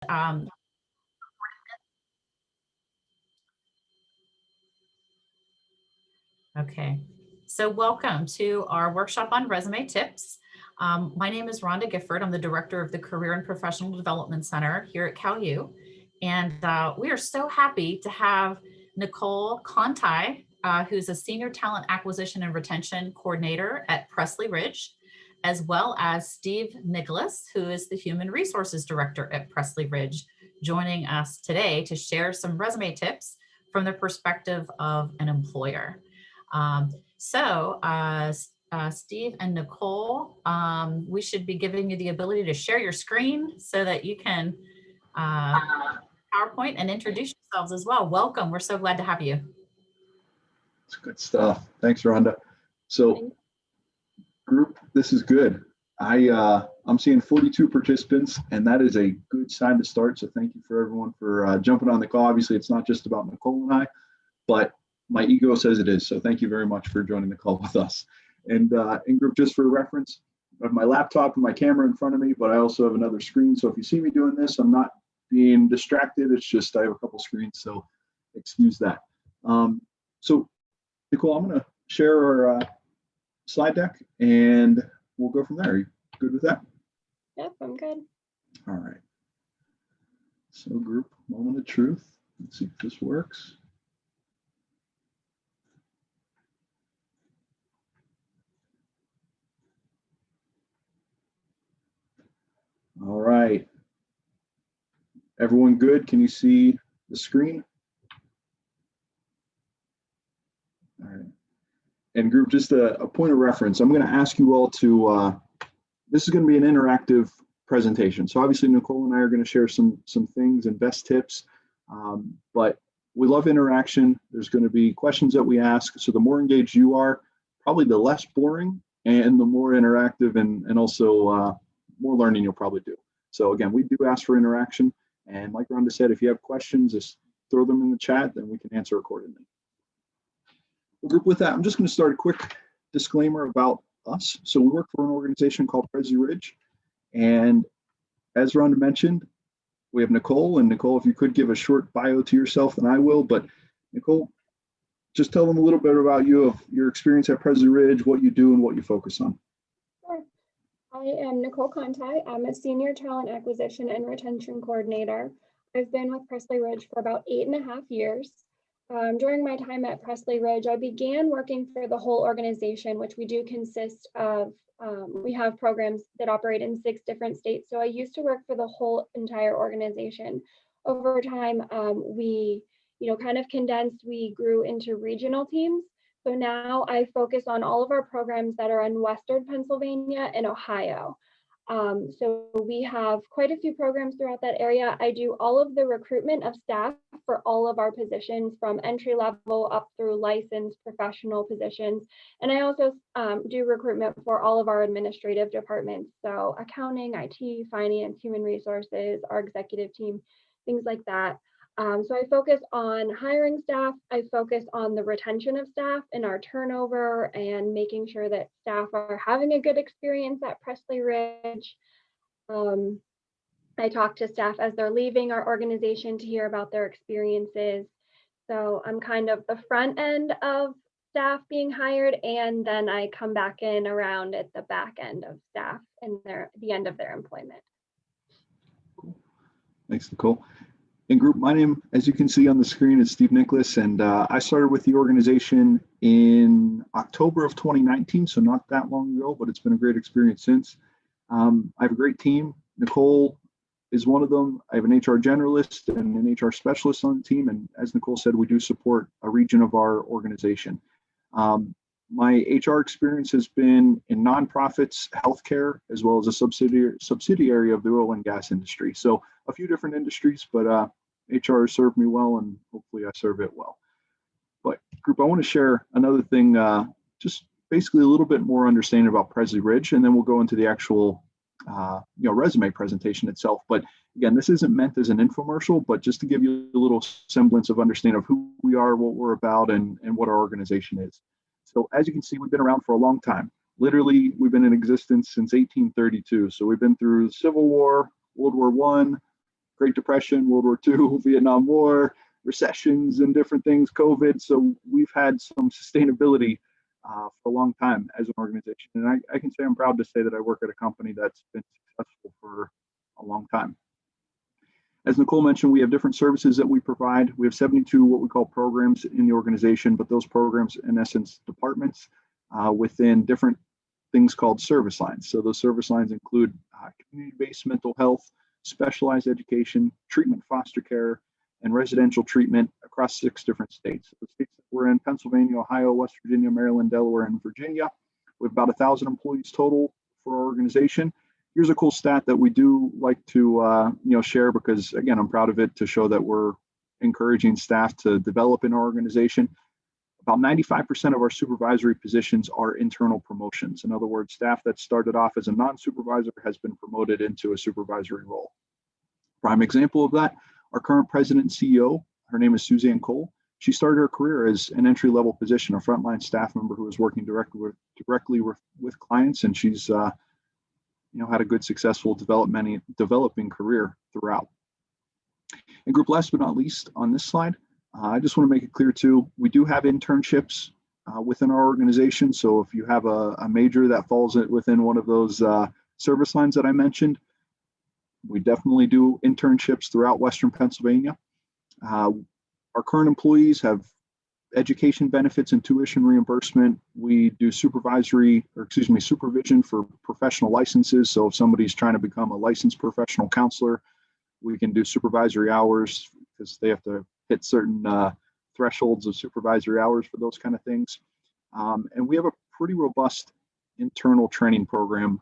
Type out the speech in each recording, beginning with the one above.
Um, okay, so welcome to our workshop on resume tips. My name is Rhonda Gifford. I'm the director of the Career and Professional Development Center here at CalU. And we are so happy to have Nicole Conti, who's a Senior Talent Acquisition and Retention Coordinator at Pressley Ridge, as well as Steve Nicholas, who is the Human Resources Director at Pressley Ridge, joining us today to share some resume tips from the perspective of an employer. Steve and Nicole, we should be giving you the ability to share your screen so that you can PowerPoint and introduce yourselves as well. Welcome. We're so glad to have you. It's good stuff. Thanks, Rhonda. So, group, this is good. I'm seeing 42 participants, and that is a good sign to start. So thank you for everyone for jumping on the call. Obviously, it's not just about Nicole and I, but my ego says it is. So thank you very much for joining the call with us. And in group, just for reference, I have my laptop and my camera in front of me, but I also have another screen. So if you see me doing this, I'm not being distracted. It's just I have a couple screens, so excuse that. So Nicole, I'm going to share our slide deck, and we'll go from there. Are you good with that? Yep, I'm good. All right. So group, moment of truth. Let's see if this works. All right. Everyone good? Can you see the screen? All right. And group, just a point of reference. I'm going to ask you all to, this is going to be an interactive presentation. So obviously Nicole and I are going to share some things and best tips, but we love interaction. There's going to be questions that we ask. So the more engaged you are, probably the less boring and the more interactive and also more learning you'll probably do. So again, we do ask for interaction. And like Rhonda said, if you have questions, just throw them in the chat, then we can answer accordingly. Well, group, with that, I'm just going to start a quick disclaimer about us. So we work for an organization called Pressley Ridge. And as Rhonda mentioned, we have Nicole. And Nicole, if you could give a short bio to yourself, then I will. But Nicole, just tell them a little bit about you, of your experience at Pressley Ridge, what you do and what you focus on. Sure. I am Nicole Conti. I'm a Senior Talent Acquisition and Retention Coordinator. I've been with Pressley Ridge for about 8.5 years. During my time at Pressley Ridge, I began working for the whole organization, which we do consist of, we have programs that operate in 6 different states. So I used to work for the whole entire organization. Over time, we kind of condensed, we grew into regional teams. So now I focus on all of our programs that are in Western Pennsylvania and Ohio. So we have quite a few programs throughout that area. I do all of the recruitment of staff for all of our positions, from entry level up through licensed professional positions. And I also do recruitment for all of our administrative departments. So accounting, IT, finance, human resources, our executive team, things like that. So I focus on hiring staff. I focus on the retention of staff and our turnover and making sure that staff are having a good experience at Pressley Ridge. I talk to staff as they're leaving our organization to hear about their experiences. So I'm kind of the front end of staff being hired, and then I come back in around at the back end of staff and the end of their employment. Cool. Thanks, Nicole. And group, my name, as you can see on the screen, is Steve Nicholas, and I started with the organization in October of 2019, so not that long ago, but it's been a great experience since. I have a great team. Nicole is one of them. I have an HR generalist and an HR specialist on the team, and as Nicole said, we do support a region of our organization. My HR experience has been in nonprofits, healthcare, as well as a subsidiary of the oil and gas industry. So a few different industries, but HR has served me well, and hopefully I serve it well. But group, I want to share another thing, just basically a little bit more understanding about Pressley Ridge, and then we'll go into the actual resume presentation itself. But again, this isn't meant as an infomercial, but just to give you a little semblance of understanding of who we are, what we're about, and what our organization is. So as you can see, we've been around for a long time. Literally, we've been in existence since 1832. So we've been through the Civil War, World War I, Great Depression, World War II, Vietnam War, recessions and different things, COVID. So we've had some sustainability for a long time as an organization. And I can say I'm proud to say that I work at a company that's been successful for a long time. As Nicole mentioned, we have different services that we provide. We have 72 what we call programs in the organization, but those programs, in essence, departments within different things called service lines. So those service lines include community-based mental health, specialized education, treatment foster care, and residential treatment across 6 different states. The states that we're in: Pennsylvania, Ohio, West Virginia, Maryland, Delaware, and Virginia. We have about 1,000 employees total for our organization. Here's a cool stat that we do like to share, because again, I'm proud of it, to show that we're encouraging staff to develop in our organization. About 95% of our supervisory positions are internal promotions. In other words, staff that started off as a non-supervisor has been promoted into a supervisory role. Prime example of that, our current president and CEO, her name is Suzanne Cole. She started her career as an entry-level position, a frontline staff member who was working directly with clients, and she's had a good, successful developing career throughout. And group, last but not least, on this slide, I just want to make it clear too, we do have internships within our organization. So if you have a major that falls within one of those service lines that I mentioned, we definitely do internships throughout Western Pennsylvania. Our current employees have education benefits and tuition reimbursement. We do supervision for professional licenses. So if somebody's trying to become a licensed professional counselor, we can do supervisory hours because they have to hit certain thresholds of supervisory hours for those kind of things. And we have a pretty robust internal training program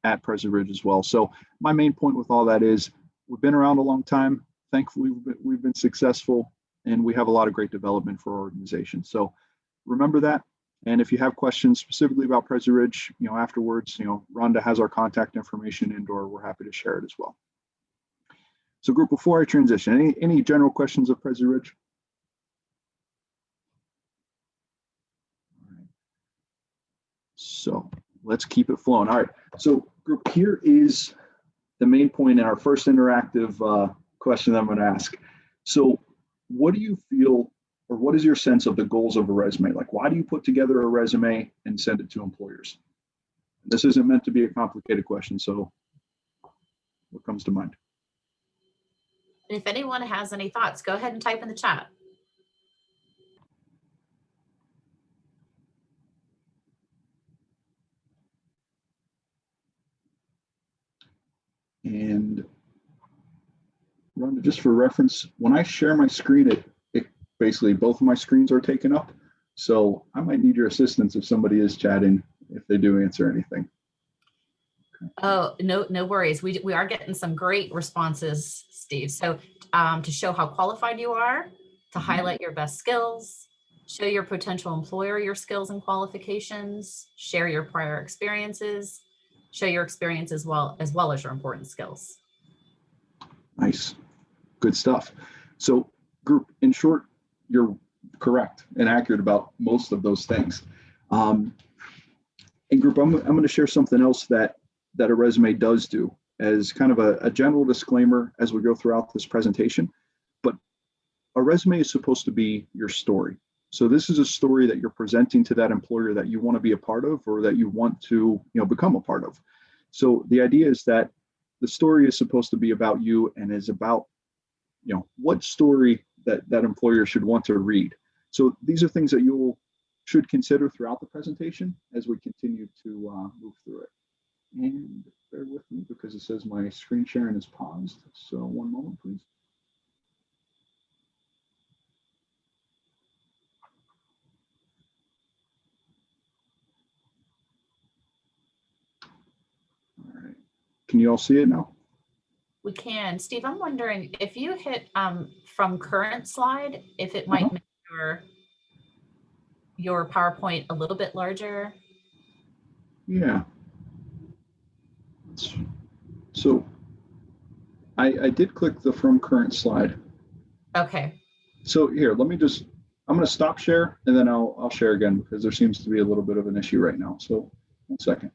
at Pressley Ridge as well. So my main point with all that is we've been around a long time. Thankfully, we've been successful, and we have a lot of great development for our organization. So remember that. And if you have questions specifically about Pressley Ridge, afterwards, Rhonda has our contact information, and/or we're happy to share it as well. So group, before I transition, any general questions of Pressley Ridge? All right. So let's keep it flowing. All right. So group, here is the main point in our first interactive question that I'm going to ask. So what do you feel, or what is your sense of the goals of a resume? Like, why do you put together a resume and send it to employers? This isn't meant to be a complicated question, so what comes to mind? And if anyone has any thoughts, go ahead and type in the chat. And Rhonda, just for reference, when I share my screen, it basically both of my screens are taken up. So I might need your assistance if somebody is chatting, if they do answer anything. Oh, no worries. We are getting some great responses, Steve. So to show how qualified you are, to highlight your best skills, show your potential employer your skills and qualifications, share your prior experiences, show your experience as well as your important skills. Nice. Good stuff. So group, in short, you're correct and accurate about most of those things. And group, I'm going to share something else that a resume does do as kind of a general disclaimer as we go throughout this presentation. But a resume is supposed to be your story. So this is a story that you're presenting to that employer that you want to be a part of, or that you want to become a part of. So the idea is that the story is supposed to be about you, and is about what story that employer should want to read. So these are things that you should consider throughout the presentation as we continue to move through it. And bear with me because it says my screen sharing is paused. So one moment, please. All right. Can you all see it now? We can. Steve, I'm wondering if you hit from current slide, if it might make your PowerPoint a little bit larger. Yeah. So I did click the from current slide. Okay. So here, I'm going to stop share, and then I'll share again because there seems to be a little bit of an issue right now. So 1 second.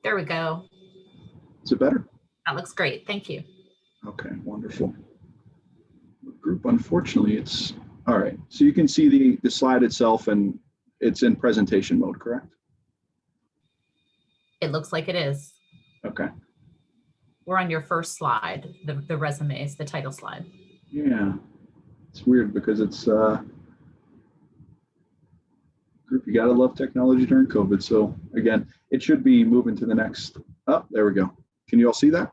There we go. Is it better? That looks great. Thank you. Okay, wonderful. Group, unfortunately, it's all right. So you can see the slide itself, and it's in presentation mode, correct? It looks like it is. Okay. We're on your first slide, the resumes, the title slide. Yeah, it's weird because it's group. You gotta love technology during COVID. So again, it should be moving to the next. Oh, there we go. Can you all see that?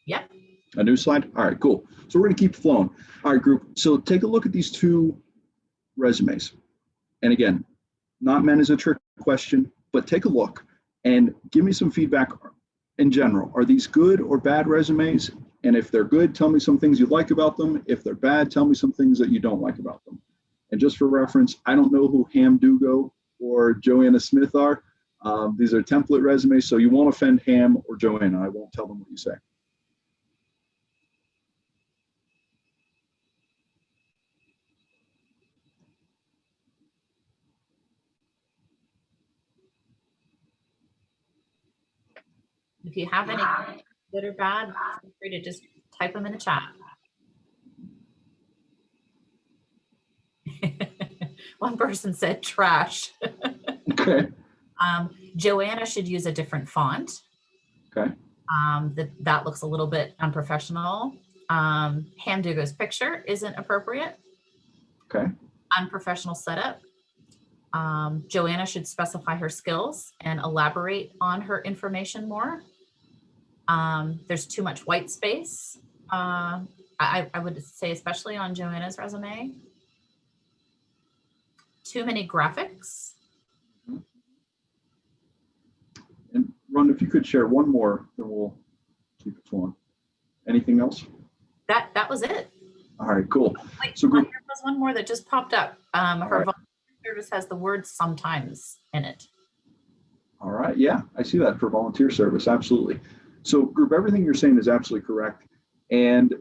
Yep. A new slide? All right, cool. So we're gonna keep flowing. All right, group. So take a look at these two resumes. And again, not meant as a trick question, but take a look and give me some feedback in general. Are these good or bad resumes? And if they're good, tell me some things you like about them. If they're bad, tell me some things that you don't like about them. And just for reference, I don't know who Ham Dugo or Joanna Smith are. These are template resumes, so you won't offend Ham or Joanna. I won't tell them what you say. If you have any good or bad, feel free to just type them in the chat. One person said trash. Okay. Joanna should use a different font. Okay. That looks a little bit unprofessional. Ham Dugo's picture isn't appropriate. Okay. Unprofessional setup. Joanna should specify her skills and elaborate on her information more. There's too much white space. I would say, especially on Joanna's resume. Too many graphics. And Ron, if you could share one more, then we'll keep it flowing. Anything else? That was it. All right, cool. Wait, So there was one more that just popped up. Her right. volunteer service has the word sometimes in it. All right, yeah, I see that for volunteer service, absolutely. So group, everything you're saying is absolutely correct. And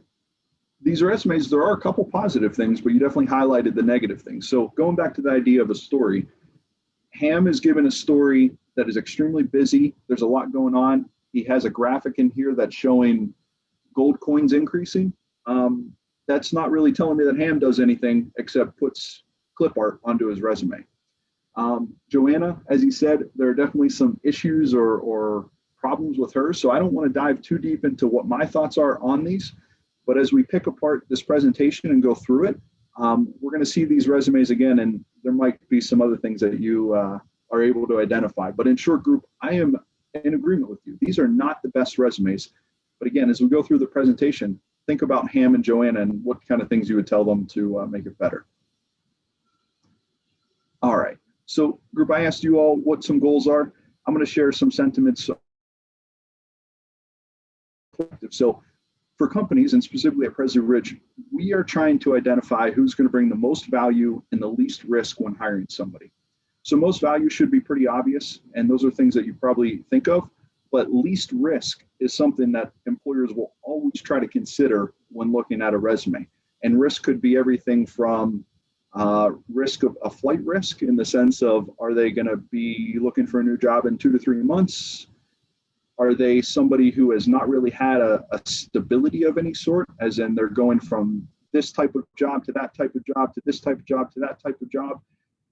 these resumes, there are a couple positive things, but you definitely highlighted the negative things. So going back to the idea of a story, Ham is given a story that is extremely busy. There's a lot going on. He has a graphic in here that's showing gold coins increasing. That's not really telling me that Ham does anything except puts clip art onto his resume. Joanna, as you said, there are definitely some issues or problems with her. So I don't want to dive too deep into what my thoughts are on these. But as we pick apart this presentation and go through it, we're going to see these resumes again, and there might be some other things that you are able to identify. But in short, group, I am in agreement with you. These are not the best resumes. But again, as we go through the presentation, think about Ham and Joanna and what kind of things you would tell them to make it better. All right. So group, I asked you all what some goals are. I'm going to share some sentiments. So for companies, and specifically at Pressley Ridge, we are trying to identify who's going to bring the most value and the least risk when hiring somebody. So most value should be pretty obvious, and those are things that you probably think of, but least risk is something that employers will always try to consider when looking at a resume. And risk could be everything from risk of a flight risk, in the sense of, are they going to be looking for a new job in 2 to 3 months? Are they somebody who has not really had a stability of any sort, as in they're going from this type of job to that type of job to this type of job to that type of job?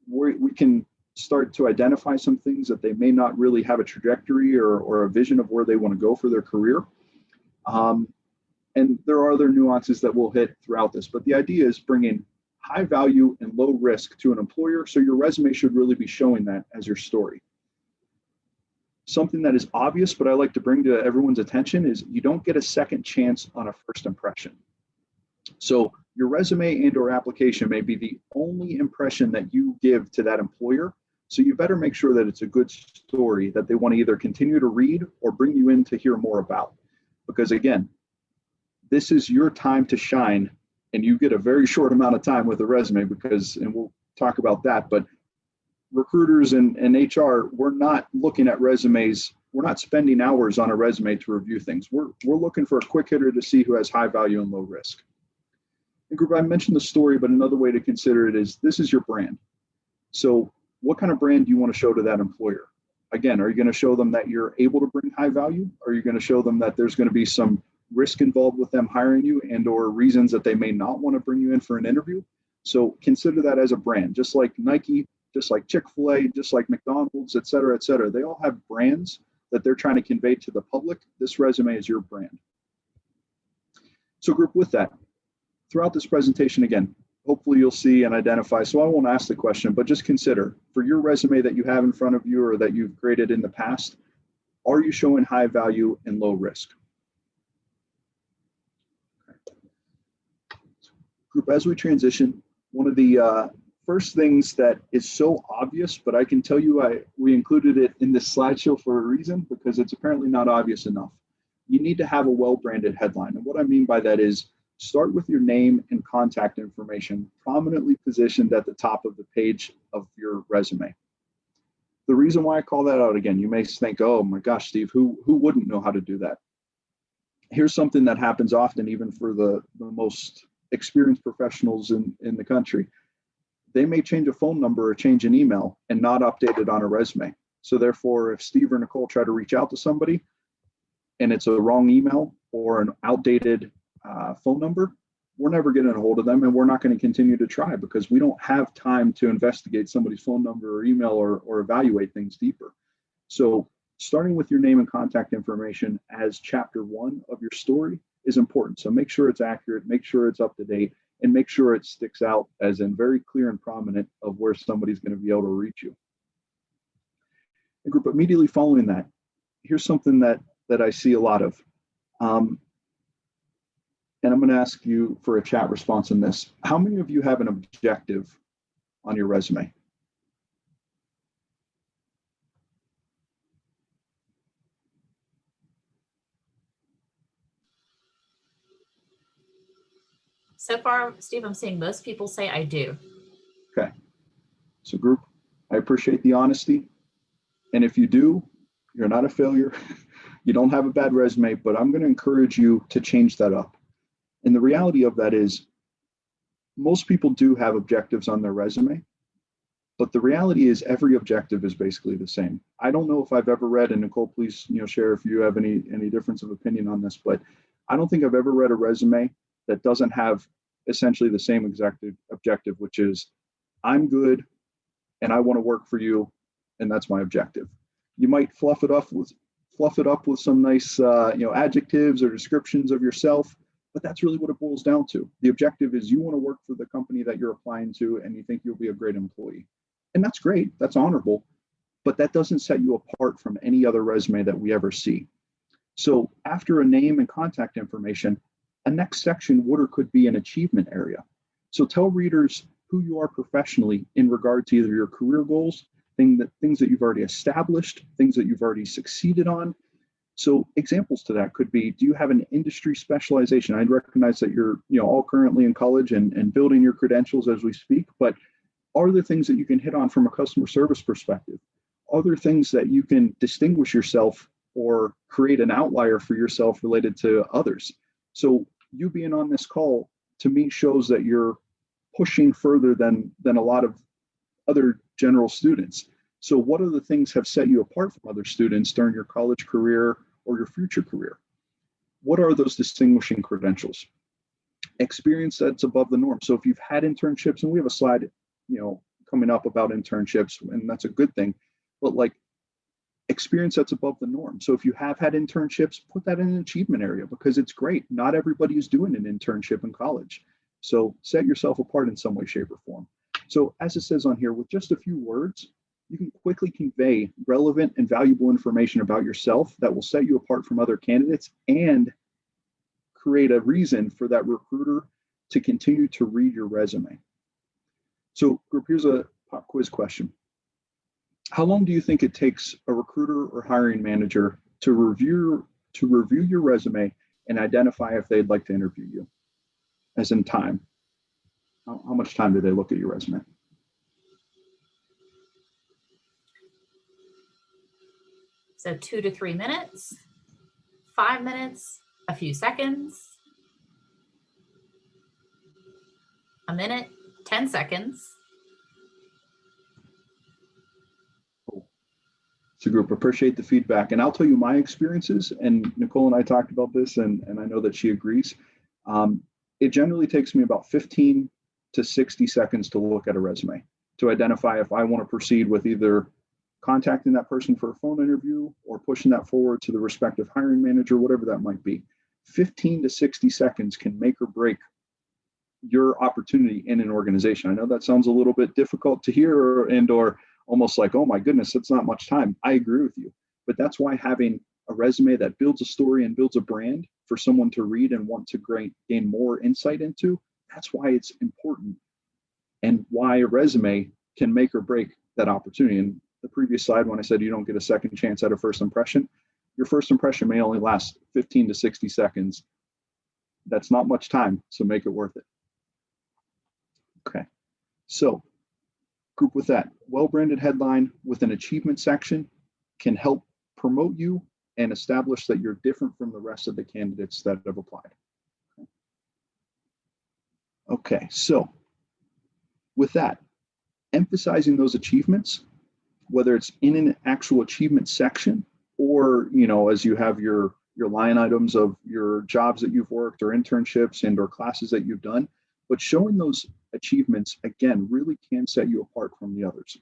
We can start to identify some things that they may not really have a trajectory or a vision of where they want to go for their career. And there are other nuances that we'll hit throughout this, but the idea is bringing high value and low risk to an employer. So your resume should really be showing that as your story. Something that is obvious, but I like to bring to everyone's attention, is you don't get a second chance on a first impression. So your resume and or application may be the only impression that you give to that employer. So you better make sure that it's a good story that they want to either continue to read or bring you in to hear more about. Because again, this is your time to shine, and you get a very short amount of time with a resume because, and we'll talk about that, but recruiters and HR, we're not looking at resumes. We're not spending hours on a resume to review things. We're looking for a quick hitter to see who has high value and low risk. And group, I mentioned the story, but another way to consider it is, this is your brand. So what kind of brand do you want to show to that employer? again, are you going to show them that you're able to bring high value? Or are you going to show them that there's going to be some risk involved with them hiring you and or reasons that they may not want to bring you in for an interview? So consider that as a brand, just like Nike, just like Chick-fil-A, just like McDonald's, et cetera, et cetera. They all have brands that they're trying to convey to the public. This resume is your brand. So group, with that, throughout this presentation, again, hopefully you'll see and identify. So I won't ask the question, but just consider for your resume that you have in front of you or that you've created in the past, are you showing high value and low risk? Group, as we transition, one of the first things that is so obvious, but I can tell you we included it in this slideshow for a reason, because it's apparently not obvious enough. You need to have a well-branded headline. And what I mean by that is start with your name and contact information prominently positioned at the top of the page of your resume. The reason why I call that out, again, you may think, oh my gosh, Steve, who wouldn't know how to do that? Here's something that happens often, even for the most experienced professionals in the country. They may change a phone number or change an email and not update it on a resume. So therefore, if Steve or Nicole try to reach out to somebody and it's a wrong email or an outdated phone number, we're never getting a hold of them, and we're not going to continue to try because we don't have time to investigate somebody's phone number or email or evaluate things deeper. So starting with your name and contact information as chapter 1 of your story is important. So make sure it's accurate, make sure it's up to date, and make sure it sticks out as in very clear and prominent of where somebody's going to be able to reach you. And group, immediately following that, here's something that I see a lot of. And I'm going to ask you for a chat response on this. How many of you have an objective on your resume? So far, Steve, I'm seeing most people say I do. Okay. So group, I appreciate the honesty. And if you do, you're not a failure. You don't have a bad resume, but I'm going to encourage you to change that up. And the reality of that is most people do have objectives on their resume, but the reality is every objective is basically the same. I don't know if I've ever read, and Nicole, please, share if you have any difference of opinion on this, but I don't think I've ever read a resume that doesn't have essentially the same objective, which is I'm good and I want to work for you, and that's my objective. You might fluff it up with some nice adjectives or descriptions of yourself, but that's really what it boils down to. The objective is you want to work for the company that you're applying to and you think you'll be a great employee. And that's great, that's honorable, but that doesn't set you apart from any other resume that we ever see. So after a name and contact information, a next section would or could be an achievement area. So tell readers who you are professionally in regard to either your career goals, things that you've already established, things that you've already succeeded on. So examples to that could be, do you have an industry specialization? I recognize that you're all currently in college and building your credentials as we speak, but are there things that you can hit on from a customer service perspective? Are there things that you can distinguish yourself or create an outlier for yourself related to others? So you being on this call, to me, shows that you're pushing further than a lot of other general students. So what other things have set you apart from other students during your college career or your future career? What are those distinguishing credentials? Experience that's above the norm. So if you've had internships, and we have a slide, coming up about internships, and that's a good thing, but like experience that's above the norm. So if you have had internships, put that in an achievement area because it's great. Not everybody is doing an internship in college. So set yourself apart in some way, shape, or form. So as it says on here, with just a few words, you can quickly convey relevant and valuable information about yourself that will set you apart from other candidates and create a reason for that recruiter to continue to read your resume. So group, here's a pop quiz question. How long do you think it takes a recruiter or hiring manager to review your resume and identify if they'd like to interview you? As in time. How much time do they look at your resume? So 2 to 3 minutes, 5 minutes, a few seconds, a minute, 10 seconds. So group, appreciate the feedback. And I'll tell you my experiences, and Nicole and I talked about this, and I know that she agrees. It generally takes me about 15 to 60 seconds to look at a resume to identify if I want to proceed with either contacting that person for a phone interview or pushing that forward to the respective hiring manager, whatever that might be. 15 to 60 seconds can make or break your opportunity in an organization. I know that sounds a little bit difficult to hear or almost like, oh my goodness, that's not much time. I agree with you. But that's why having a resume that builds a story and builds a brand for someone to read and want to gain more insight into, that's why it's important and why a resume can make or break that opportunity. And the previous slide, when I said you don't get a second chance at a first impression, your first impression may only last 15 to 60 seconds. That's not much time, so make it worth it. Okay, so group with that, well-branded headline with an achievement section can help promote you and establish that you're different from the rest of the candidates that have applied. Okay, so with that, emphasizing those achievements, whether it's in an actual achievement section or, as you have your line items of your jobs that you've worked or internships and or classes that you've done, but showing those achievements, again, really can set you apart from the others.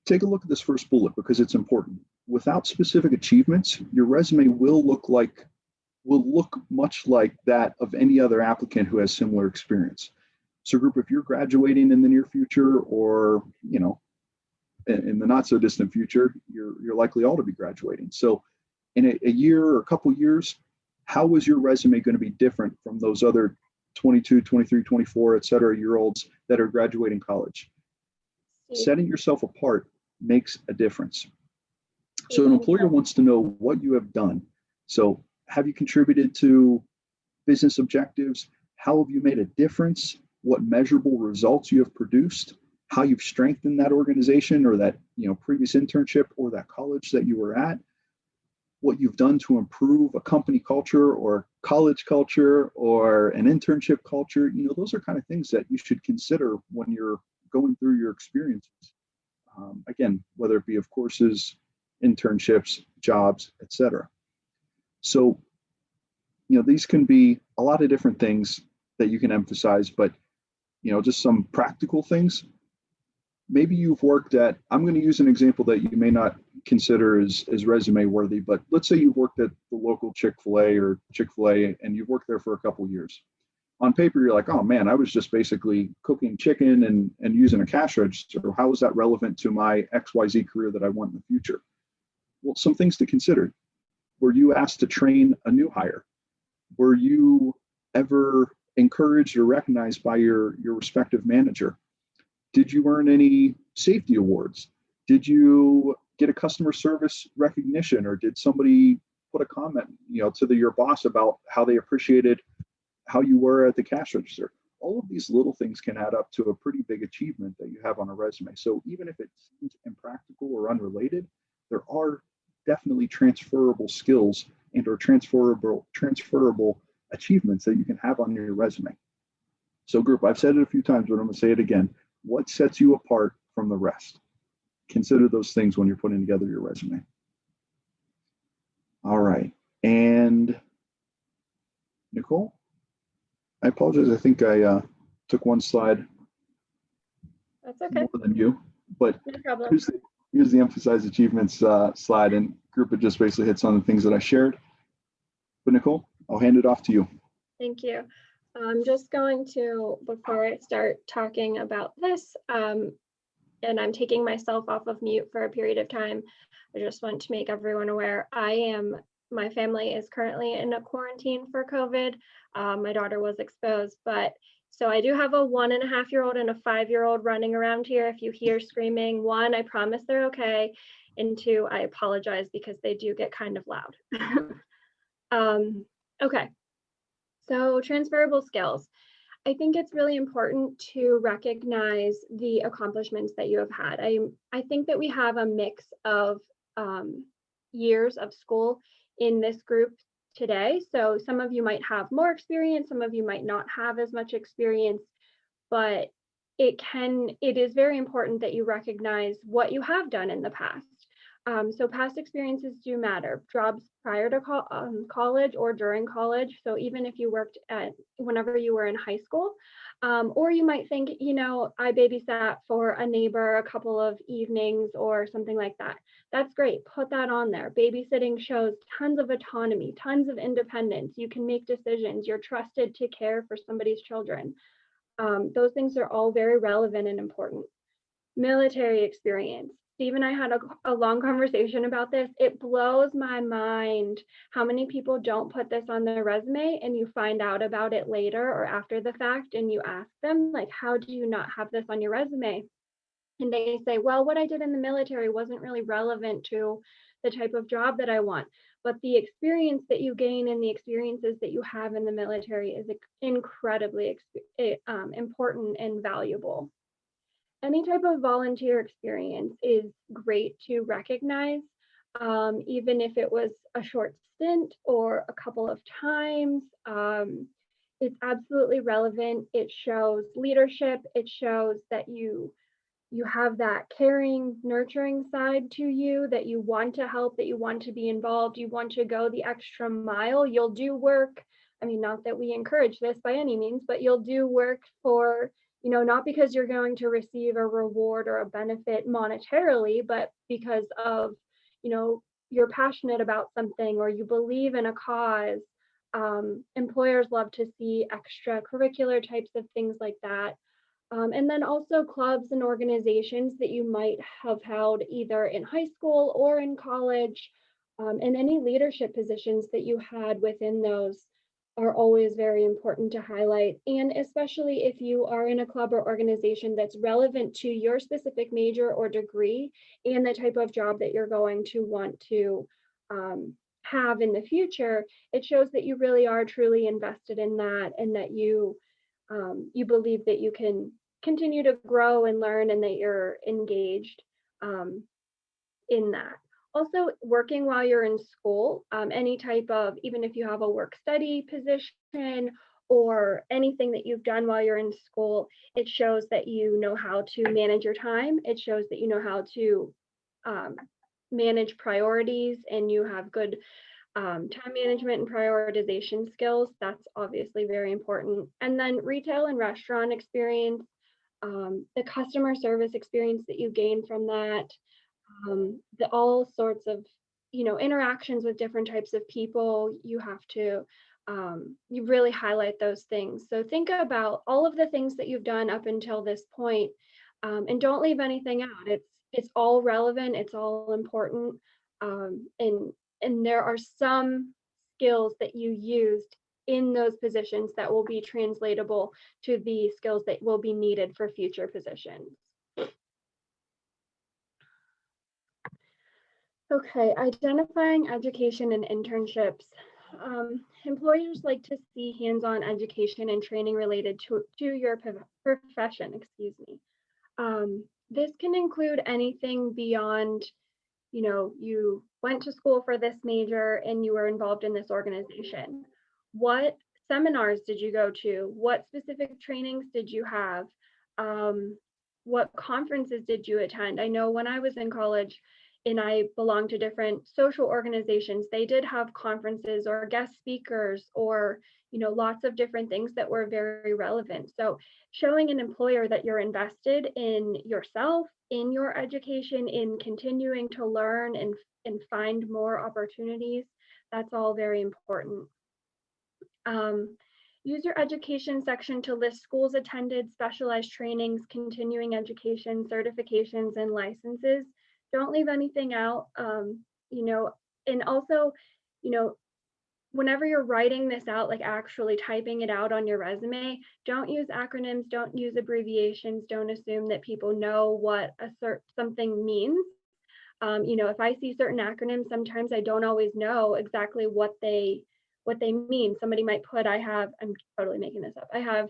Take a look at this first bullet because it's important. Without specific achievements, your resume will look much like that of any other applicant who has similar experience. So group, if you're graduating in the near future or, in the not so distant future, you're likely all to be graduating. So in a year or a couple years, how is your resume going to be different from those other 22, 23, 24, et cetera, year-olds that are graduating college? Setting yourself apart makes a difference. So an employer wants to know what you have done. So have you contributed to business objectives? How have you made a difference? What measurable results you have produced? How you've strengthened that organization or that previous internship or that college that you were at? What you've done to improve a company culture or college culture or an internship culture, those are kind of things that you should consider when you're going through your experiences. Again, whether it be of courses, internships, jobs, etc. So, these can be a lot of different things that you can emphasize, but, just some practical things. Maybe you've worked at, I'm going to use an example that you may not consider as resume worthy, but let's say you've worked at the local Chick-fil-A or Chick-fil-A and you've worked there for a couple of years. On paper, you're like, oh man, I was just basically cooking chicken and using a cash register. How is that relevant to my XYZ career that I want in the future? Well, some things to consider. Were you asked to train a new hire? Were you ever encouraged or recognized by your respective manager? Did you earn any safety awards? Did you get a customer service recognition, or did somebody put a comment, to your boss about how they appreciated how you were at the cash register? All of these little things can add up to a pretty big achievement that you have on a resume. So even if it seems impractical or unrelated, there are definitely transferable skills and or transferable achievements that you can have on your resume. So group, I've said it a few times, but I'm going to say it again. What sets you apart from the rest? Consider those things when you're putting together your resume. All right. And Nicole, I apologize. I think I took one slide That's okay. more than you, but No problem. here's the emphasized achievements slide, and group, it just basically hits on the things that I shared. But Nicole, I'll hand it off to you. Thank you. I'm just going to, before I start talking about this, and I'm taking myself off of mute for a period of time, I just want to make everyone aware, my family is currently in a quarantine for COVID. My daughter was exposed, so I do have a 1.5-year-old and a 5-year-old running around here. If you hear screaming, 1, I promise they're okay. And 2, I apologize because they do get kind of loud. Okay. So transferable skills. I think it's really important to recognize the accomplishments that you have had. I think that we have a mix of years of school in this group today. So some of you might have more experience, some of you might not have as much experience, but it is very important that you recognize what you have done in the past. So past experiences do matter. Jobs prior to college or during college. So even if you worked whenever you were in high school, or you might think, I babysat for a neighbor a couple of evenings or something like that. That's great. Put that on there. Babysitting shows tons of autonomy, tons of independence. You can make decisions. You're trusted to care for somebody's children. Those things are all very relevant and important. Military experience. Steve and I had a long conversation about this. It blows my mind how many people don't put this on their resume, and you find out about it later or after the fact, and you ask them, like, how do you not have this on your resume? And they say, well, what I did in the military wasn't really relevant to the type of job that I want. But the experience that you gain and the experiences that you have in the military is incredibly important and valuable. Any type of volunteer experience is great to recognize, even if it was a short stint or a couple of times. It's absolutely relevant. It shows leadership. It shows that you have that caring, nurturing side to you, that you want to help, that you want to be involved, you want to go the extra mile. You'll do work. I mean, not that we encourage this by any means, but you'll do work for, not because you're going to receive a reward or a benefit monetarily, but because of, you're passionate about something or you believe in a cause. Employers love to see extracurricular types of things like that. And then also clubs and organizations that you might have held either in high school or in college, and any leadership positions that you had within those are always very important to highlight. And especially if you are in a club or organization that's relevant to your specific major or degree and the type of job that you're going to want to have in the future, it shows that you really are truly invested in that, and that you believe that you can continue to grow and learn, and that you're engaged in that. Also, working while you're in school, any type of, even if you have a work study position or anything that you've done while you're in school, it shows that you know how to manage your time. It shows that you know how to manage priorities, and you have good time management and prioritization skills. That's obviously very important. And then retail and restaurant experience, the customer service experience that you gain from that, the all sorts of, interactions with different types of people. You have to, you really highlight those things. So think about all of the things that you've done up until this point, and don't leave anything out. It's all relevant. It's all important. And there are some skills that you used in those positions that will be translatable to the skills that will be needed for future positions. Okay, identifying education and internships. Employers like to see hands-on education and training related to your profession, excuse me. This can include anything beyond, you went to school for this major and you were involved in this organization. What seminars did you go to? What specific trainings did you have? What conferences did you attend? I know when I was in college and I belonged to different social organizations, they did have conferences or guest speakers or, lots of different things that were very relevant. So showing an employer that you're invested in yourself, in your education, in continuing to learn and find more opportunities, that's all very important. Use your education section to list schools attended, specialized trainings, continuing education, certifications, and licenses. Don't leave anything out, and also, whenever you're writing this out, like actually typing it out on your resume, don't use acronyms, don't use abbreviations, don't assume that people know what something means. If I see certain acronyms, sometimes I don't always know exactly what they mean. Somebody might put, I'm totally making this up, I have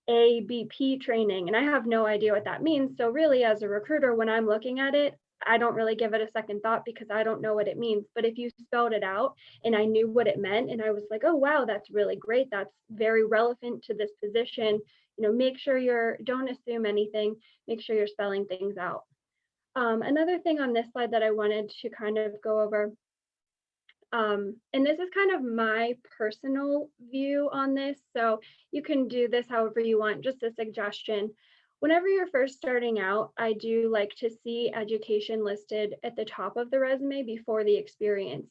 ABP training, and I have no idea what that means. So really, as a recruiter, when I'm looking at it, I don't really give it a second thought because I don't know what it means. But if you spelled it out and I knew what it meant, and I was like, oh, wow, that's really great, that's very relevant to this position, make sure don't assume anything, make sure you're spelling things out. Another thing on this slide that I wanted to kind of go over, and this is kind of my personal view on this, so you can do this however you want, just a suggestion. Whenever you're first starting out, I do like to see education listed at the top of the resume before the experience,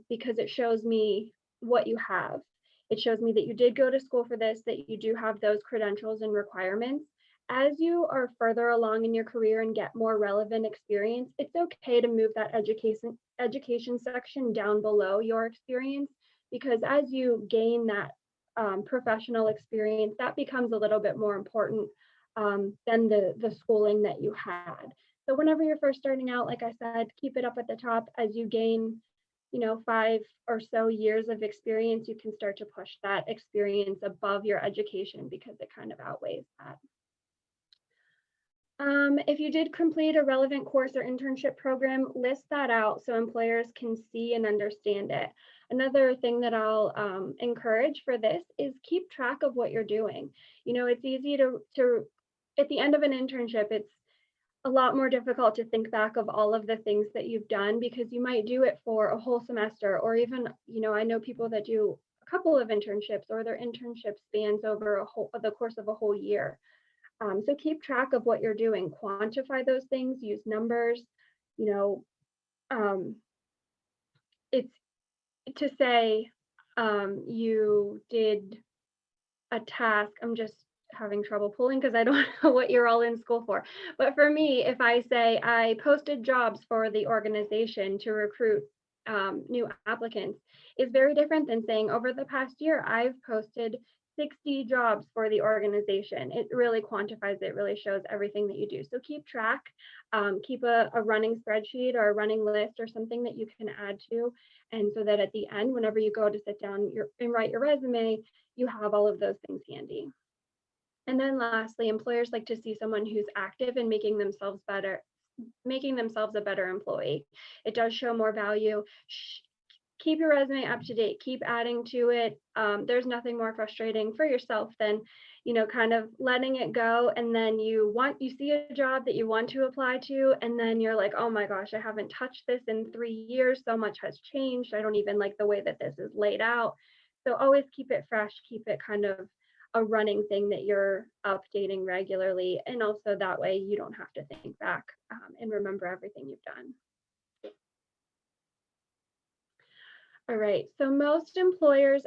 because it shows me what you have. It shows me that you did go to school for this, that you do have those credentials and requirements. As you are further along in your career and get more relevant experience, it's okay to move that education section down below your experience, because as you gain that professional experience, that becomes a little bit more important than the schooling that you had. So whenever you're first starting out, like I said, keep it up at the top. As you gain 5 or so years of experience, you can start to push that experience above your education because it kind of outweighs that. If you did complete a relevant course or internship program, list that out so employers can see and understand it. Another thing that I'll encourage for this is keep track of what you're doing. It's easy to at the end of an internship, it's a lot more difficult to think back of all of the things that you've done, because you might do it for a whole semester, or even, I know people that do a couple of internships, or their internship spans over the course of a whole year. So keep track of what you're doing, quantify those things, use numbers. It's to say you did a task. I'm just having trouble pulling because I don't know what you're all in school for. But for me, if I say I posted jobs for the organization to recruit new applicants, is very different than saying over the past year, I've posted 60 jobs for the organization. It really quantifies it, really shows everything that you do. So keep track, keep a running spreadsheet or a running list or something that you can add to. And so that at the end, whenever you go to sit down and write your resume, you have all of those things handy. And then lastly, employers like to see someone who's active in making themselves a better employee. It does show more value. Keep your resume up to date, keep adding to it. There's nothing more frustrating for yourself than, kind of letting it go. And then you see a job that you want to apply to, and then you're like, oh my gosh, I haven't touched this in 3 years. So much has changed. I don't even like the way that this is laid out. So always keep it fresh, keep it kind of a running thing that you're updating regularly. And also that way you don't have to think back and remember everything you've done. All right, so most employers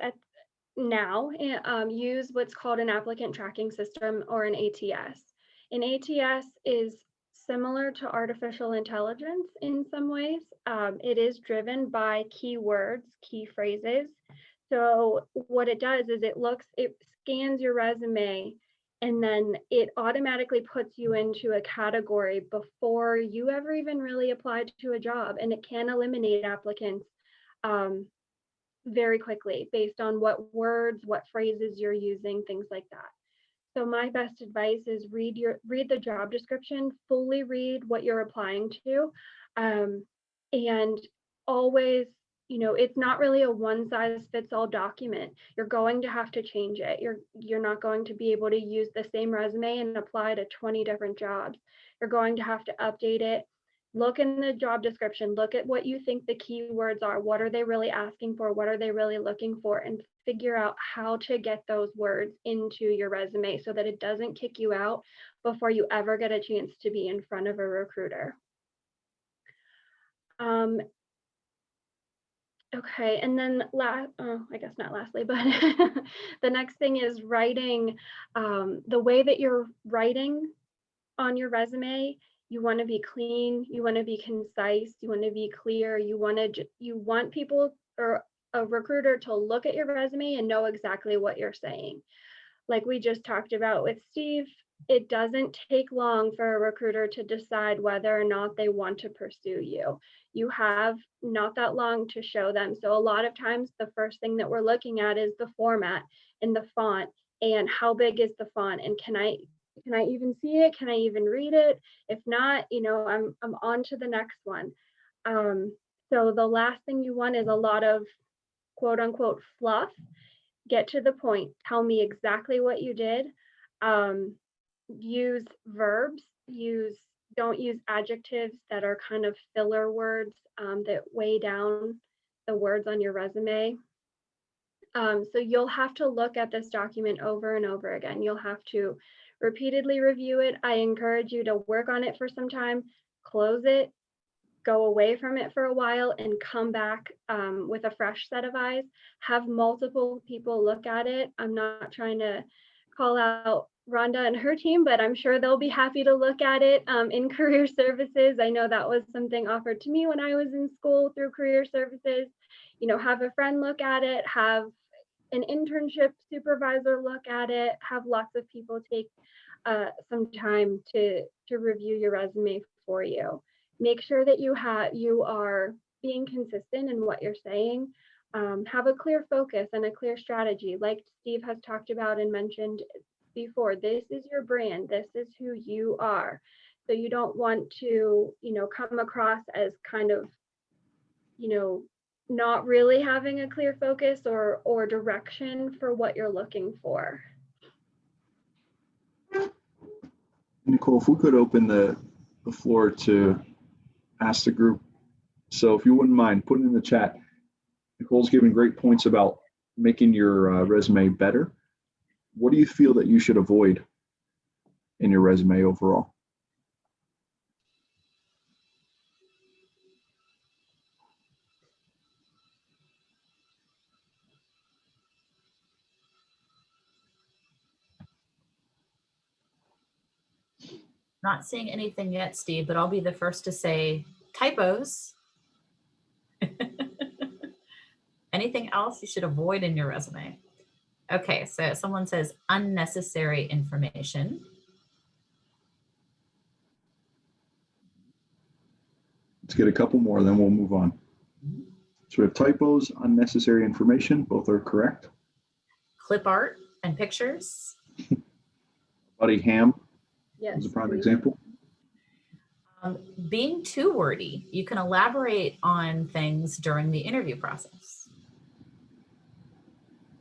now use what's called an applicant tracking system, or an ATS. An ATS is similar to artificial intelligence in some ways. It is driven by keywords, key phrases. So what it does is it scans your resume, and then it automatically puts you into a category before you ever even really applied to a job, and it can eliminate applicants very quickly based on what words, what phrases you're using, things like that. So my best advice is read the job description, fully read what you're applying to, and always, it's not really a one-size-fits-all document. You're going to have to change it. You're not going to be able to use the same resume and apply to 20 different jobs. You're going to have to update it. Look in the job description, look at what you think the keywords are. What are they really asking for? What are they really looking for? And figure out how to get those words into your resume so that it doesn't kick you out before you ever get a chance to be in front of a recruiter. Okay, and then I guess not lastly, but the next thing is writing. The way that you're writing on your resume, you want to be clean, you want to be concise, you want to be clear, you want people or a recruiter to look at your resume and know exactly what you're saying. Like we just talked about with Steve, it doesn't take long for a recruiter to decide whether or not they want to pursue you. You have not that long to show them. So a lot of times the first thing that we're looking at is the format and the font, and how big is the font, and can I even see it? Can I even read it? If not, I'm on to the next one. So the last thing you want is a lot of quote unquote fluff. Get to the point. Tell me exactly what you did. Use verbs, don't use adjectives that are kind of filler words that weigh down the words on your resume. So you'll have to look at this document over and over again. You'll have to repeatedly review it. I encourage you to work on it for some time, close it, go away from it for a while, and come back with a fresh set of eyes. Have multiple people look at it. I'm not trying to call out Rhonda and her team, but I'm sure they'll be happy to look at it in career services. I know that was something offered to me when I was in school through career services. You know, have a friend look at it, have an internship supervisor look at it, have lots of people take some time to review your resume for you. Make sure that you are being consistent in what you're saying. Have a clear focus and a clear strategy. Like Steve has talked about and mentioned before, this is your brand. This is who you are. So you don't want to, come across as kind of, not really having a clear focus or direction for what you're looking for. Nicole, if we could open the floor to ask the group. So if you wouldn't mind putting in the chat, Nicole's giving great points about making your resume better. What do you feel that you should avoid in your resume overall? Not seeing anything yet, Steve, but I'll be the first to say typos. Anything else you should avoid in your resume? Okay, so someone says unnecessary information. Let's get a couple more, then we'll move on. So we have typos, unnecessary information, both are correct. Clip art and pictures. Buddy Ham Yes. is a prime example. Being too wordy. You can elaborate on things during the interview process.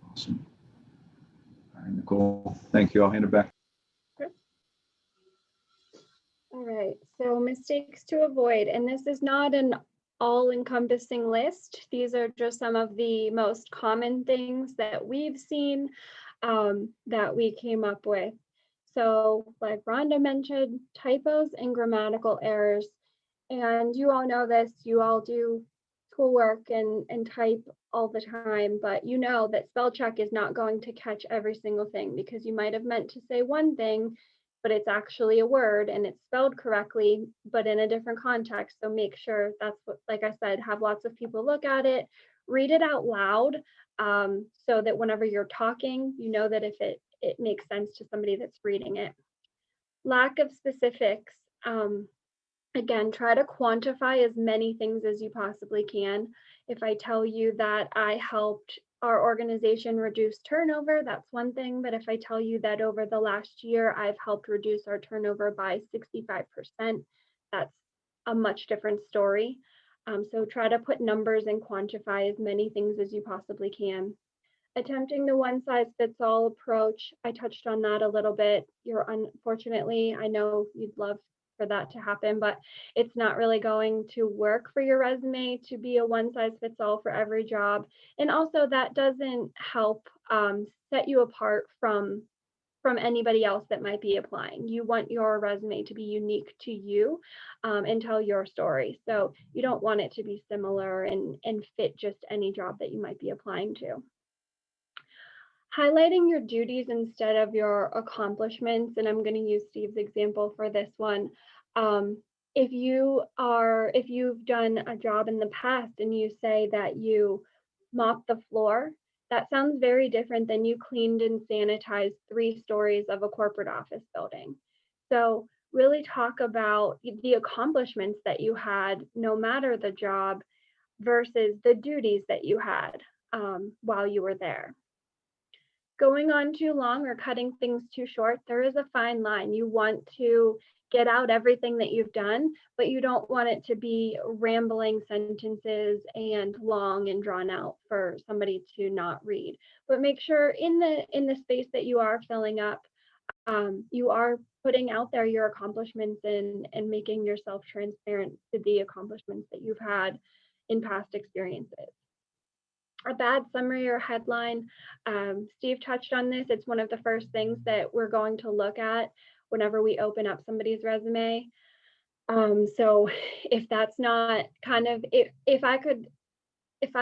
Awesome. All right, Nicole, thank you. I'll hand it back. All right, so mistakes to avoid, and this is not an all-encompassing list. These are just some of the most common things that we've seen that we came up with. So like Rhonda mentioned, typos and grammatical errors. And you all know this, you all do schoolwork and type all the time, but you know that spell check is not going to catch every single thing, because you might have meant to say one thing, but it's actually a word and it's spelled correctly, but in a different context. So make sure that's what, like I said, have lots of people look at it, read it out loud, so that whenever you're talking, you know that if it makes sense to somebody that's reading it. Lack of specifics. Again, try to quantify as many things as you possibly can. If I tell you that I helped our organization reduce turnover, that's one thing. But if I tell you that over the last year, I've helped reduce our turnover by 65%, that's a much different story. So try to put numbers and quantify as many things as you possibly can. Attempting the one size fits all approach, I touched on that a little bit. Unfortunately, I know you'd love for that to happen, but it's not really going to work for your resume to be a one size fits all for every job. And also that doesn't help set you apart from anybody else that might be applying. You want your resume to be unique to you and tell your story. So you don't want it to be similar and fit just any job that you might be applying to. Highlighting your duties instead of your accomplishments, and I'm going to use Steve's example for this one. If you've done a job in the past and you say that you mopped the floor, that sounds very different than you cleaned and sanitized 3 stories of a corporate office building. So really talk about the accomplishments that you had, no matter the job, versus the duties that you had while you were there. Going on too long or cutting things too short, there is a fine line. You want to get out everything that you've done, but you don't want it to be rambling sentences and long and drawn out for somebody to not read. But make sure in the space that you are filling up, You are putting out there your accomplishments and making yourself transparent to the accomplishments that you've had in past experiences. A bad summary or headline, Steve touched on this. It's one of the first things that we're going to look at whenever we open up somebody's resume. So if that's not kind of, if I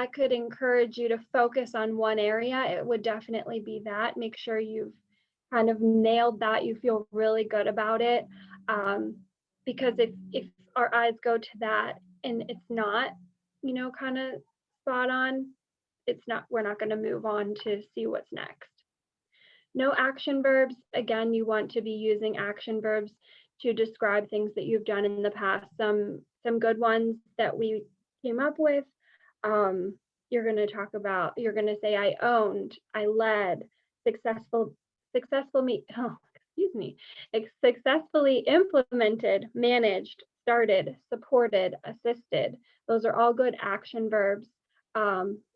could encourage you to focus on one area, it would definitely be that. Make sure you've kind of nailed that, you feel really good about it. Because if our eyes go to that and it's not, kind of spot on, we're not going to move on to see what's next. No action verbs. Again, you want to be using action verbs to describe things that you've done in the past. Some good ones that we came up with. You're going to say, I owned, I led, successfully implemented, managed, started, supported, assisted. Those are all good action verbs.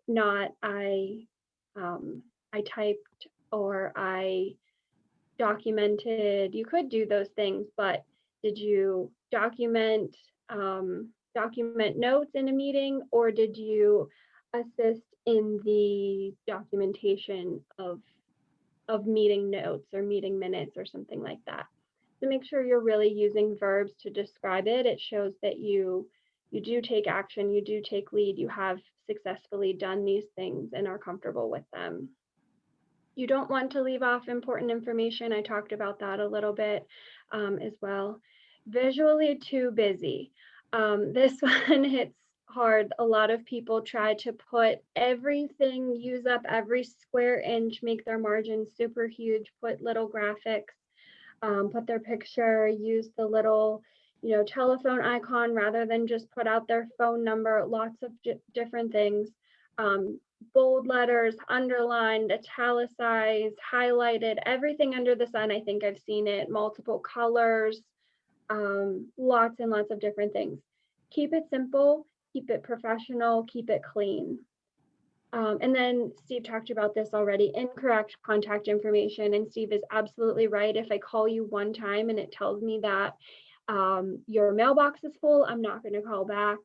Not I typed or I documented. You could do those things, but did you document notes in a meeting, or did you assist in the documentation of meeting notes or meeting minutes or something like that? So make sure you're really using verbs to describe it. It shows that you do take action, you do take lead, you have successfully done these things and are comfortable with them. You don't want to leave off important information. I talked about that a little bit as well. Visually too busy. This one hits hard. A lot of people try to put everything, use up every square inch, make their margins super huge, put little graphics, put their picture, use the little, telephone icon rather than just put out their phone number, lots of different things. Bold letters, underlined, italicized, highlighted, everything under the sun. I think I've seen it, multiple colors, lots and lots of different things. Keep it simple, keep it professional, keep it clean. And then Steve talked about this already, incorrect contact information. And Steve is absolutely right. If I call you one time and it tells me that your mailbox is full, I'm not going to call back.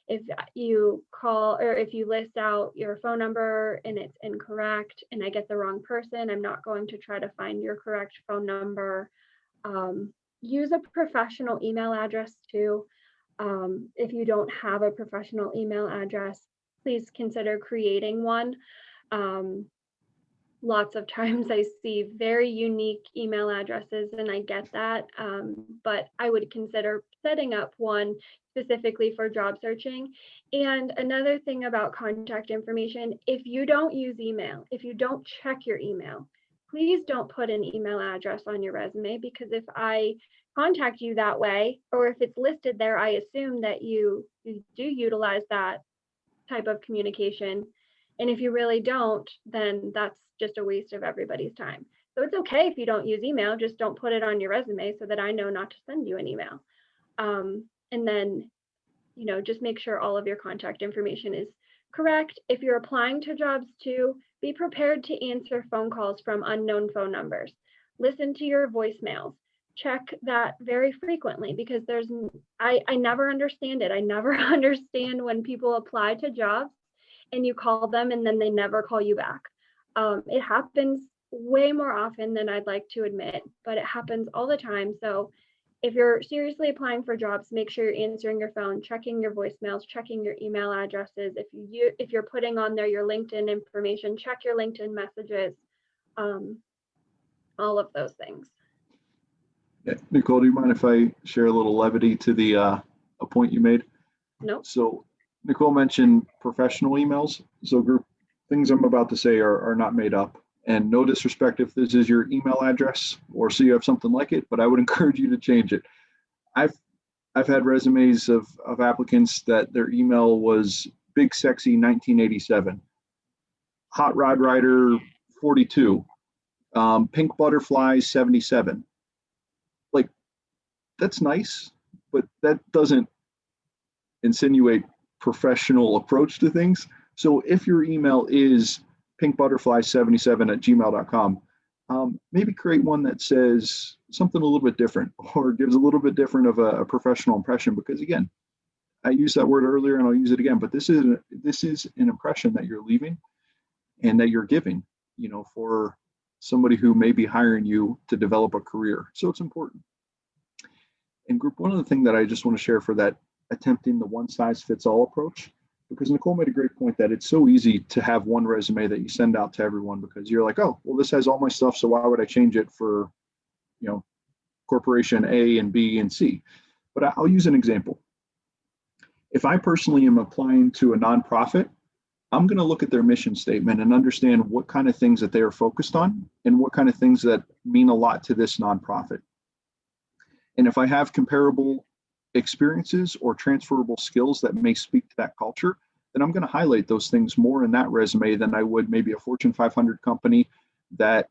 If you call or if you list out your phone number and it's incorrect and I get the wrong person, I'm not going to try to find your correct phone number. Use a professional email address too. If you don't have a professional email address, please consider creating one. Lots of times I see very unique email addresses and I get that, but I would consider setting up one specifically for job searching. And another thing about contact information, if you don't use email, if you don't check your email, please don't put an email address on your resume, because if I contact you that way, or if it's listed there, I assume that you do utilize that type of communication. And if you really don't, then that's just a waste of everybody's time. So it's okay if you don't use email, just don't put it on your resume so that I know not to send you an email. And then, just make sure all of your contact information is correct. If you're applying to jobs too, be prepared to answer phone calls from unknown phone numbers. Listen to your voicemails. Check that very frequently, because I never understand it. I never understand when people apply to jobs and you call them and then they never call you back. It happens way more often than I'd like to admit, but it happens all the time. So if you're seriously applying for jobs, make sure you're answering your phone, checking your voicemails, checking your email addresses. If you're putting on there your LinkedIn information, check your LinkedIn messages, all of those things. Yeah. Nicole, do you mind if I share a little levity to the a point you made? No. So Nicole mentioned professional emails. So group, things I'm about to say are not made up. And no disrespect if this is your email address or so you have something like it, but I would encourage you to change it. I've had resumes of applicants that their email was Big Sexy 1987, Hot Rod Rider 42, Pink Butterfly 77. Like, that's nice, but that doesn't insinuate professional approach to things. So if your email is pinkbutterfly77@gmail.com, maybe create one that says something a little bit different or gives a little bit different of a professional impression. Because again, I used that word earlier and I'll use it again, but this is an impression that you're leaving and that you're giving, for somebody who may be hiring you to develop a career. So it's important. And group, one of the things that I just want to share for that attempting the one size fits all approach, because Nicole made a great point that it's so easy to have one resume that you send out to everyone because you're like, oh, well, this has all my stuff, so why would I change it for, corporation A and B and C? But I'll use an example. If I personally am applying to a nonprofit, I'm going to look at their mission statement and understand what kind of things that they are focused on and what kind of things that mean a lot to this nonprofit. And if I have comparable experiences or transferable skills that may speak to that culture, then I'm going to highlight those things more in that resume than I would maybe a Fortune 500 company that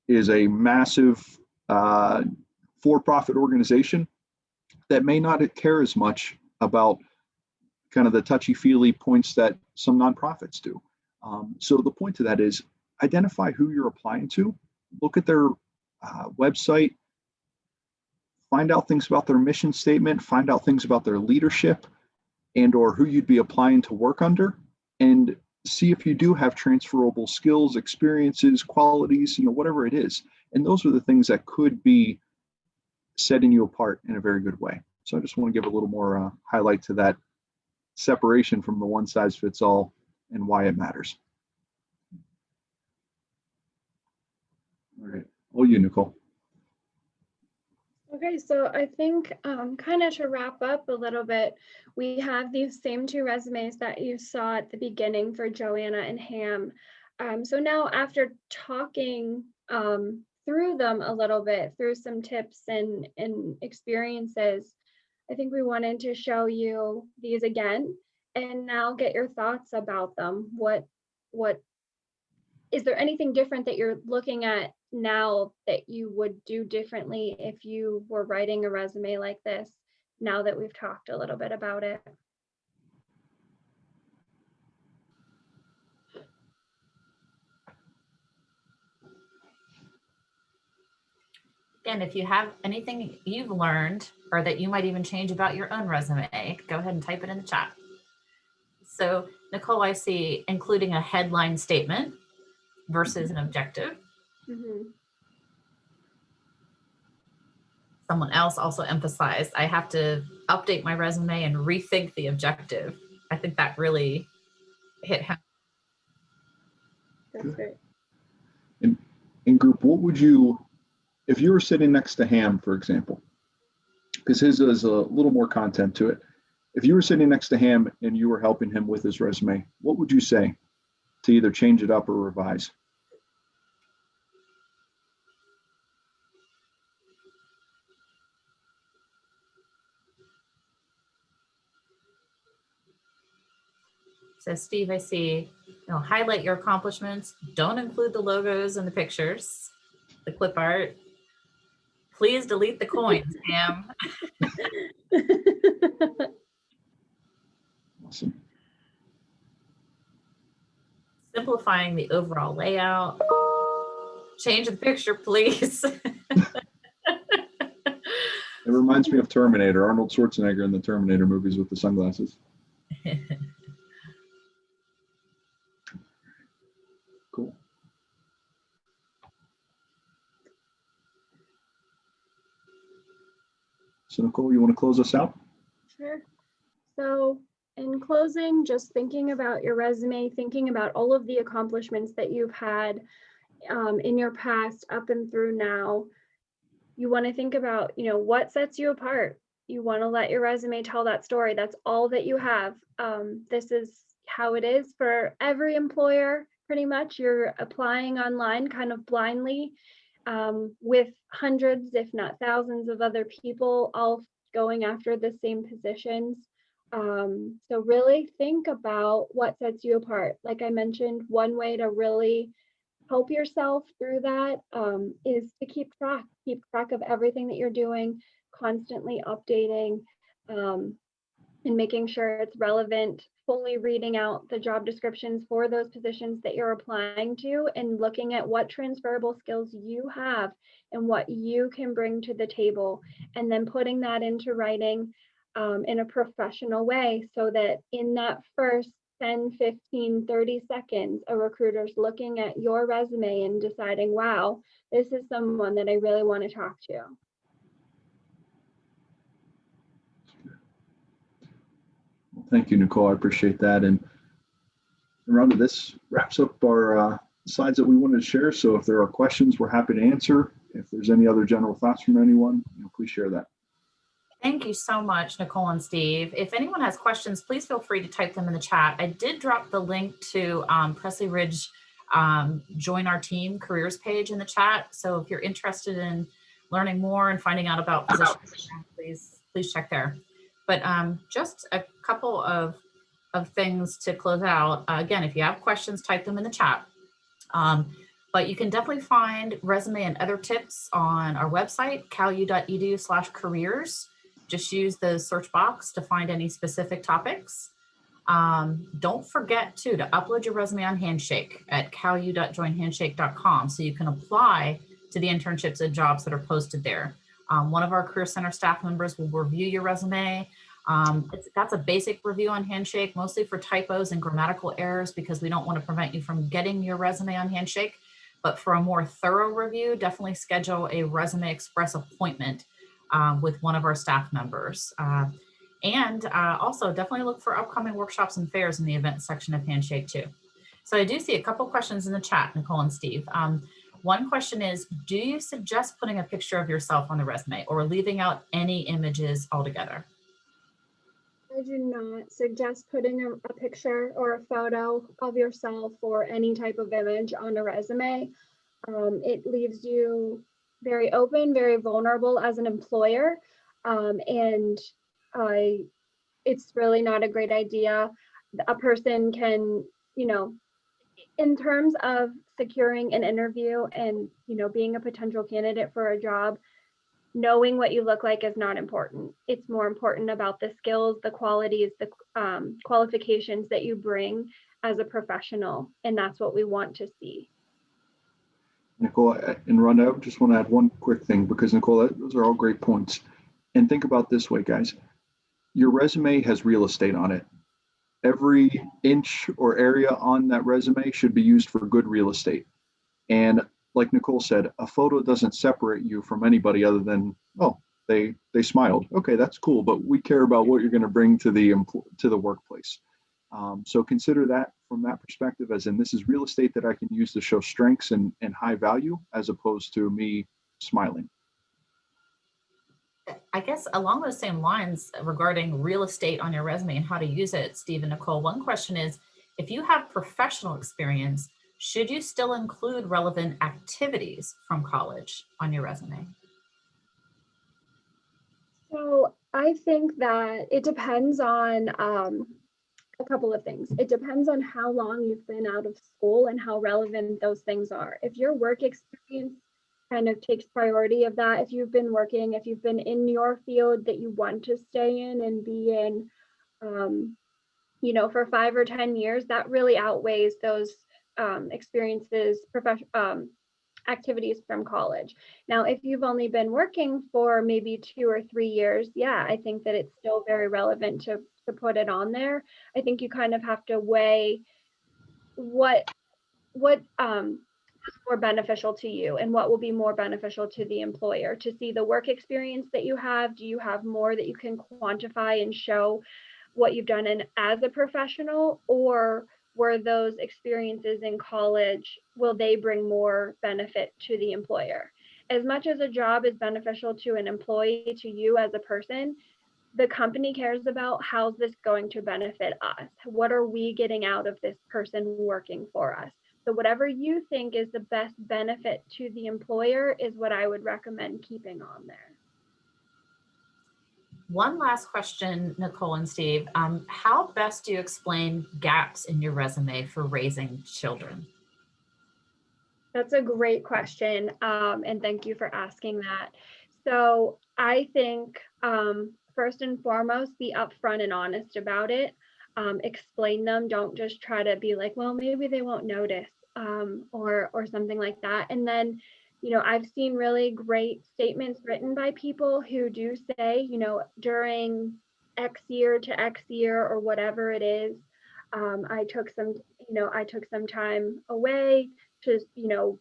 is a massive for-profit organization that may not care as much about kind of the touchy-feely points that some nonprofits do. So the point to that is identify who you're applying to, look at their website, find out things about their mission statement, find out things about their leadership and or who you'd be applying to work under, and see if you do have transferable skills, experiences, qualities, whatever it is. And those are the things that could be setting you apart in a very good way. So I just want to give a little more highlight to that separation from the one size fits all and why it matters. All right. Oh, you, Nicole. Okay, so I think kind of to wrap up a little bit, we have these same two resumes that you saw at the beginning for Joanna and Ham. So now after talking through them a little bit, through some tips and experiences, I think we wanted to show you these again and now get your thoughts about them. What is there anything different that you're looking at now that you would do differently if you were writing a resume like this, now that we've talked a little bit about it? Again, if you have anything you've learned or that you might even change about your own resume, go ahead and type it in the chat. So Nicole, I see including a headline statement versus an objective. Mm-hmm. Someone else also emphasized, I have to update my resume and rethink the objective. I think that really hit home. That's great. In group, what would you, if you were sitting next to Ham, for example, because his is a little more content to it. If you were sitting next to Ham and you were helping him with his resume, what would you say to either change it up or revise? So Steve, I see, highlight your accomplishments. Don't include the logos and the pictures, the clip art. Please delete the coins, Ham. Awesome. Simplifying the overall layout. Change the picture, please. It reminds me of Terminator, Arnold Schwarzenegger in the Terminator movies with the sunglasses. Cool. So Nicole, you want to close us out? Sure. So in closing, just thinking about your resume, thinking about all of the accomplishments that you've had in your past up and through now, you want to think about, what sets you apart. You want to let your resume tell that story. That's all that you have. This is how it is for every employer, pretty much. You're applying online kind of blindly with hundreds, if not thousands of other people all going after the same positions. So really think about what sets you apart. Like I mentioned, one way to really help yourself through that is to keep track of everything that you're doing, constantly updating and making sure it's relevant fully reading out the job descriptions for those positions that you're applying to and looking at what transferable skills you have and what you can bring to the table, and then putting that into writing in a professional way, so that in that first 10, 15, 30 seconds, a recruiter's looking at your resume and deciding, wow, this is someone that I really want to talk to. Well, thank you, Nicole. I appreciate that. And Rhonda, this wraps up our slides that we wanted to share. So if there are questions, we're happy to answer. If there's any other general thoughts from anyone, please share that. Thank you so much, Nicole and Steve. If anyone has questions, please feel free to type them in the chat. I did drop the link to Pressley Ridge Join Our Team careers page in the chat. So if you're interested in learning more and finding out about positions, please check there. But just a couple of things to close out. Again, if you have questions, type them in the chat. But you can definitely find resume and other tips on our website, calu.edu/careers. Just use the search box to find any specific topics. Don't forget to upload your resume on Handshake at calu.joinhandshake.com so you can apply to the internships and jobs that are posted there. One of our Career Center staff members will review your resume. That's a basic review on Handshake, mostly for typos and grammatical errors, because we don't want to prevent you from getting your resume on Handshake. But for a more thorough review, definitely schedule a Resume Express appointment with one of our staff members. And also definitely look for upcoming workshops and fairs in the events section of Handshake too. So I do see a couple questions in the chat, Nicole and Steve. One question is, do you suggest putting a picture of yourself on the resume or leaving out any images altogether? I do not suggest putting a picture or a photo of yourself or any type of image on a resume. It leaves you very open, very vulnerable as an employer, and it's really not a great idea. A person can, in terms of securing an interview and, being a potential candidate for a job, knowing what you look like is not important. It's more important about the skills, the qualities, the qualifications that you bring as a professional. And that's what we want to see. Nicole and Rhonda, I just want to add one quick thing, because Nicole, those are all great points. And think about this way, guys. Your resume has real estate on it. Every inch or area on that resume should be used for good real estate. And like Nicole said, a photo doesn't separate you from anybody other than, oh, they smiled. Okay, that's cool. But we care about what you're going to bring to the workplace. So consider that from that perspective, as in, this is real estate that I can use to show strengths and high value, as opposed to me smiling. I guess along those same lines regarding real estate on your resume and how to use it, Steve and Nicole, one question is, if you have professional experience, should you still include relevant activities from college on your resume? So I think that it depends on a couple of things. It depends on how long you've been out of school and how relevant those things are. If your work experience kind of takes priority of that, if you've been working, if you've been in your field that you want to stay in and be in, for 5 or 10 years, that really outweighs those experiences, activities from college. Now, if you've only been working for maybe 2 or 3 years, yeah, I think that it's still very relevant to put it on there. I think you kind of have to weigh what is more beneficial to you and what will be more beneficial to the employer. To see the work experience that you have, do you have more that you can quantify and show what you've done as a professional, or were those experiences in college, will they bring more benefit to the employer? As much as a job is beneficial to an employee, to you as a person, the company cares about, how's this going to benefit us? What are we getting out of this person working for us? So whatever you think is the best benefit to the employer is what I would recommend keeping on there. One last question, Nicole and Steve. How best do you explain gaps in your resume for raising children? That's a great question, and thank you for asking that. So I think first and foremost, be upfront and honest about it. explain them. Don't just try to be like, well, maybe they won't notice, or something like that. And then, I've seen really great statements written by people who do say, during X year to X year or whatever it is, I took some time away to,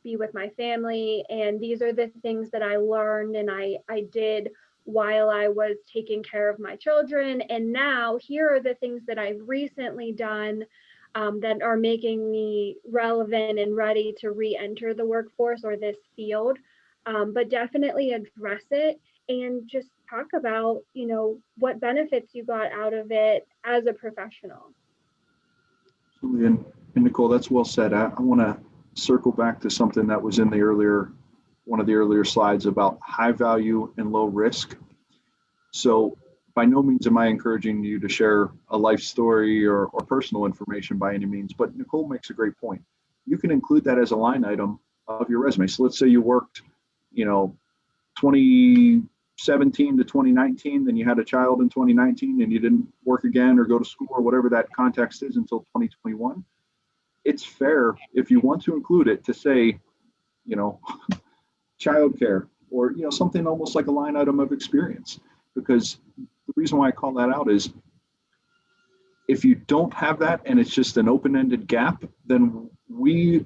be with my family. And these are the things that I learned and I did while I was taking care of my children. And now here are the things that I've recently done, that are making me relevant and ready to re-enter the workforce or this field. But definitely address it and just talk about, what benefits you got out of it as a professional. Absolutely. And Nicole, that's well said. I want to circle back to something that was in one of the earlier slides about high value and low risk. So by no means am I encouraging you to share a life story or personal information by any means, but Nicole makes a great point. You can include that as a line item of your resume. So let's say you worked, 2017 to 2019, then you had a child in 2019 and you didn't work again or go to school or whatever that context is until 2021. It's fair if you want to include it to say, childcare or, something almost like a line item of experience. Because the reason why I call that out is if you don't have that and it's just an open-ended gap, then we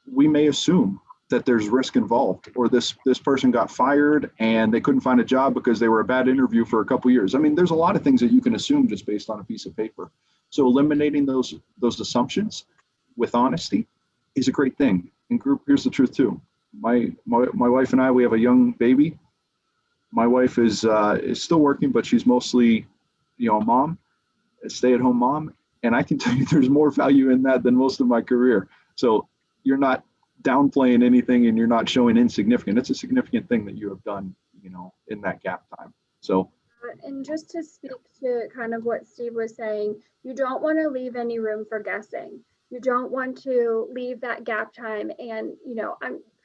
may assume that there's risk involved, or this person got fired and they couldn't find a job because they were a bad interview for a couple of years. I mean, there's a lot of things that you can assume just based on a piece of paper. So eliminating those assumptions with honesty is a great thing. And group, here's the truth too. My wife and I, we have a young baby. My wife is still working, but she's mostly, a mom, a stay-at-home mom. And I can tell you there's more value in that than most of my career. So you're not downplaying anything and you're not showing insignificant. It's a significant thing that you have done, in that gap time. So. And just to speak to kind of what Steve was saying, you don't want to leave any room for guessing. You don't want to leave that gap time. And,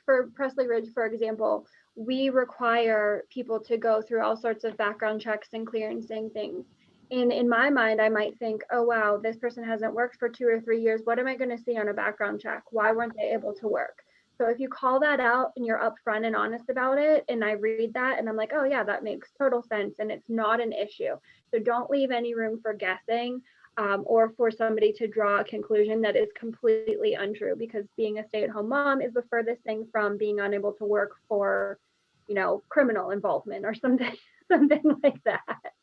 for Pressley Ridge, for example, we require people to go through all sorts of background checks and clearancing things. And in my mind, I might think, oh, wow, this person hasn't worked for 2 or 3 years. What am I going to see on a background check? Why weren't they able to work? So if you call that out and you're upfront and honest about it, and I read that and I'm like, oh, yeah, that makes total sense. And it's not an issue. So don't leave any room for guessing, or for somebody to draw a conclusion that is completely untrue, because being a stay-at-home mom is the furthest thing from being unable to work for, criminal involvement or something like that.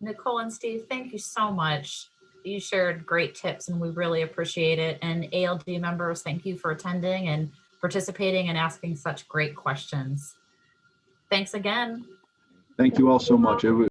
Nicole and Steve, thank you so much. You shared great tips and we really appreciate it. And ALD members, thank you for attending and participating and asking such great questions. Thanks again. Thank you all so much.